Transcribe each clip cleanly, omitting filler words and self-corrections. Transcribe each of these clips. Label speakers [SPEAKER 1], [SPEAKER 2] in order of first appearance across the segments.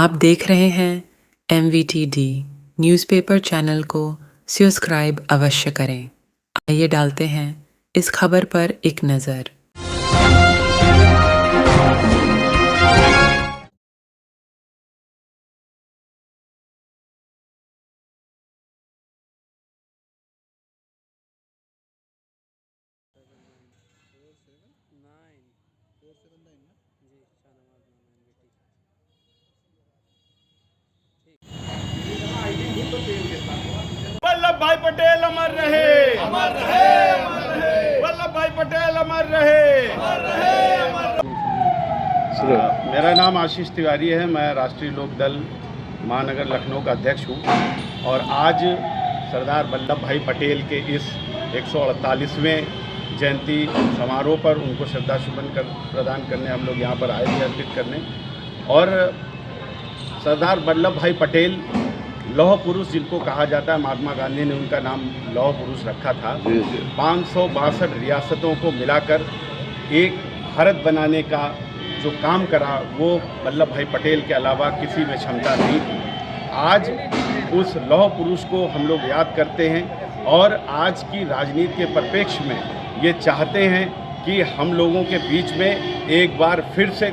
[SPEAKER 1] आप देख रहे हैं MVTD न्यूज़पेपर चैनल को सब्सक्राइब अवश्य करें। आइए डालते हैं इस खबर पर एक नज़र।
[SPEAKER 2] वल्लभ भाई पटेल अमर रहे, अमर रहे, अमर रहे। वल्लभ भाई पटेल अमर रहे, अमर रहे, अमर रहे। मेरा नाम आशीष तिवारी है। मैं राष्ट्रीय लोक दल महानगर लखनऊ का अध्यक्ष हूँ और आज सरदार वल्लभ भाई पटेल के इस 148वें जयंती समारोह पर उनको श्रद्धासुमन प्रदान करने हम लोग यहाँ पर आए थे, अर्पित करने। और सरदार वल्लभ भाई पटेल लौह पुरुष जिनको कहा जाता है, महात्मा गांधी ने उनका नाम लौह पुरुष रखा था। 562 रियासतों को मिलाकर एक भारत बनाने का जो काम करा वो वल्लभ भाई पटेल के अलावा किसी में क्षमता नहीं थी। आज उस लौह पुरुष को हम लोग याद करते हैं और आज की राजनीति के परिप्रेक्ष्य में ये चाहते हैं कि हम लोगों के बीच में एक बार फिर से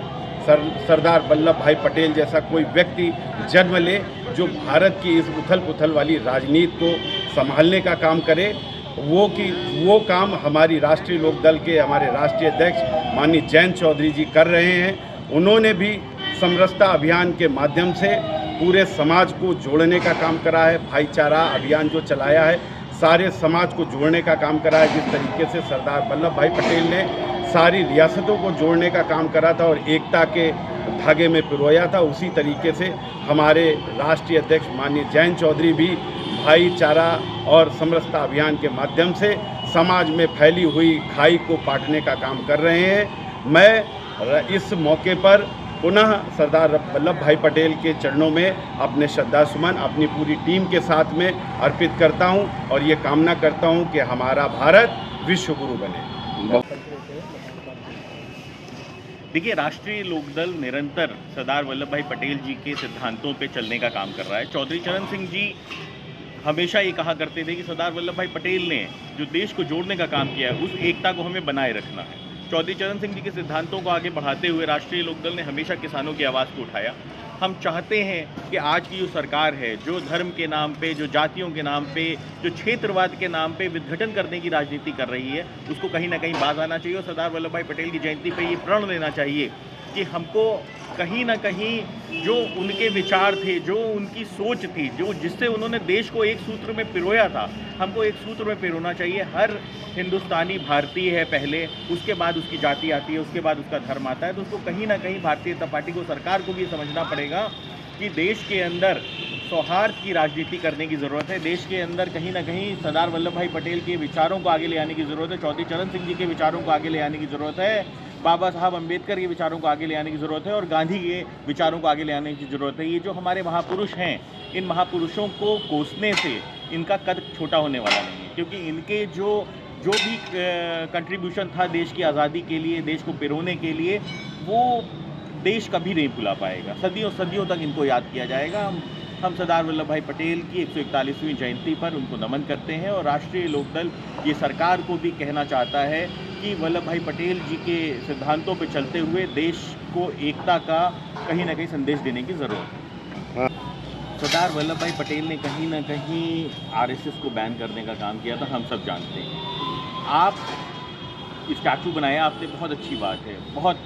[SPEAKER 2] सरदार वल्लभ भाई पटेल जैसा कोई व्यक्ति जन्म ले जो भारत की इस उथल पुथल वाली राजनीति को संभालने का काम करे। वो काम हमारी राष्ट्रीय लोक दल के हमारे राष्ट्रीय अध्यक्ष माननीय जयंत चौधरी जी कर रहे हैं। उन्होंने भी समरसता अभियान के माध्यम से पूरे समाज को जोड़ने का काम करा है। भाईचारा अभियान जो चलाया है, सारे समाज को जोड़ने का काम करा है। जिस तरीके से सरदार वल्लभ भाई पटेल ने सारी रियासतों को जोड़ने का काम करा था और एकता के धागे में पिरोया था, उसी तरीके से हमारे राष्ट्रीय अध्यक्ष माननीय जयंत चौधरी भी भाईचारा और समरसता अभियान के माध्यम से समाज में फैली हुई खाई को पाटने का काम कर रहे हैं। मैं इस मौके पर पुनः सरदार वल्लभ भाई पटेल के चरणों में अपने श्रद्धासुमन अपनी पूरी टीम के साथ में अर्पित करता हूं और ये कामना करता हूं कि हमारा भारत विश्व गुरु बने।
[SPEAKER 3] देखिए, राष्ट्रीय लोकदल निरंतर सरदार वल्लभ भाई पटेल जी के सिद्धांतों पे चलने का काम कर रहा है। चौधरी चरण सिंह जी हमेशा ये कहा करते थे कि सरदार वल्लभ भाई पटेल ने जो देश को जोड़ने का काम किया है उस एकता को हमें बनाए रखना है। चौधरी चरण सिंह जी के सिद्धांतों को आगे बढ़ाते हुए राष्ट्रीय लोकदल ने हमेशा किसानों की आवाज़ को उठाया। हम चाहते हैं कि आज की जो सरकार है, जो धर्म के नाम पे, जो जातियों के नाम पे, जो क्षेत्रवाद के नाम पे विघटन करने की राजनीति कर रही है, उसको कहीं ना कहीं बाज आना चाहिए। और सरदार वल्लभ भाई पटेल की जयंती पे ये प्रण लेना चाहिए कि हमको कहीं ना कहीं जो उनके विचार थे, जो उनकी सोच थी, जो जिससे उन्होंने देश को एक सूत्र में पिरोया था, हमको एक सूत्र में पिरोना चाहिए। हर हिंदुस्तानी भारतीय है पहले, उसके बाद उसकी जाति आती है, उसके बाद उसका धर्म आता है। तो उसको कहीं ना कहीं भारतीय जनता पार्टी को, सरकार को भी समझना पड़ेगा कि देश के अंदर सौहार्द की राजनीति करने की ज़रूरत है। देश के अंदर कहीं ना कहीं सरदार वल्लभ भाई पटेल के विचारों को आगे ले आने की ज़रूरत है। चौधरी चरण सिंह जी के विचारों को आगे ले आने की ज़रूरत है। बाबा साहब अम्बेडकर के विचारों को आगे ले आने की ज़रूरत है और गांधी के विचारों को आगे ले आने की ज़रूरत है। ये जो हमारे महापुरुष हैं, इन महापुरुषों को कोसने से इनका कद छोटा होने वाला नहीं है, क्योंकि इनके जो भी कंट्रीब्यूशन था देश की आज़ादी के लिए, देश को पिरोने के लिए, वो देश कभी नहीं भुला पाएगा। सदियों सदियों तक इनको याद किया जाएगा। हम सरदार वल्लभ भाई पटेल की 141वीं जयंती पर उनको नमन करते हैं और राष्ट्रीय लोकदल ये सरकार को भी कहना चाहता है कि वल्लभ भाई पटेल जी के सिद्धांतों पर चलते हुए देश को एकता का कहीं ना कहीं संदेश देने की ज़रूरत है। सरदार वल्लभ भाई पटेल ने कहीं ना कहीं RSS को बैन करने का काम किया था, हम सब जानते हैं। आप स्टैचू बनाया आपने, बहुत अच्छी बात है, बहुत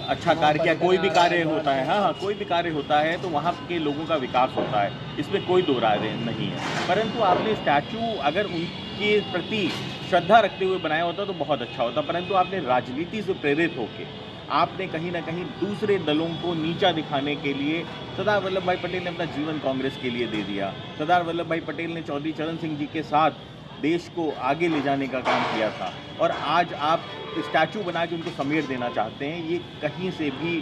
[SPEAKER 3] अच्छा कार्य किया। कोई भी कार्य होता है, हाँ, कोई भी कार्य होता है तो वहाँ के लोगों का विकास होता है, इसमें कोई दो राय नहीं है। परंतु आपने स्टैचू अगर उनके प्रति श्रद्धा रखते हुए बनाया होता तो बहुत अच्छा होता, परंतु आपने राजनीति से प्रेरित होकर आपने कहीं ना कहीं दूसरे दलों को नीचा दिखाने के लिए, सरदार वल्लभ भाई पटेल ने अपना जीवन कांग्रेस के लिए दे दिया। सरदार वल्लभ भाई पटेल ने चौधरी चरण सिंह जी के साथ देश को आगे ले जाने का काम किया था और आज आप स्टैचू बना के उनको समेट देना चाहते हैं, ये कहीं से भी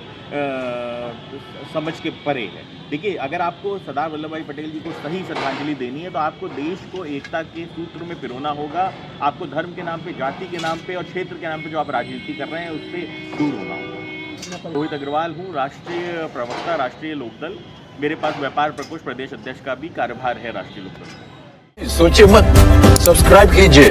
[SPEAKER 3] समझ के परे है। देखिए, अगर आपको सरदार वल्लभ भाई पटेल जी को सही श्रद्धांजलि देनी है तो आपको देश को एकता के सूत्र में पिरोना होगा। आपको धर्म के नाम पे, जाति के नाम पे और क्षेत्र के नाम पे जो आप राजनीति कर रहे हैं उससे दूर होना होगा। रोहित अग्रवाल हूँ, राष्ट्रीय प्रवक्ता राष्ट्रीय लोकदल। मेरे पास व्यापार प्रकोष्ठ प्रदेश अध्यक्ष का भी कार्यभार है राष्ट्रीय लोकदल।
[SPEAKER 4] सोचिए मत, सब्सक्राइब कीजिए।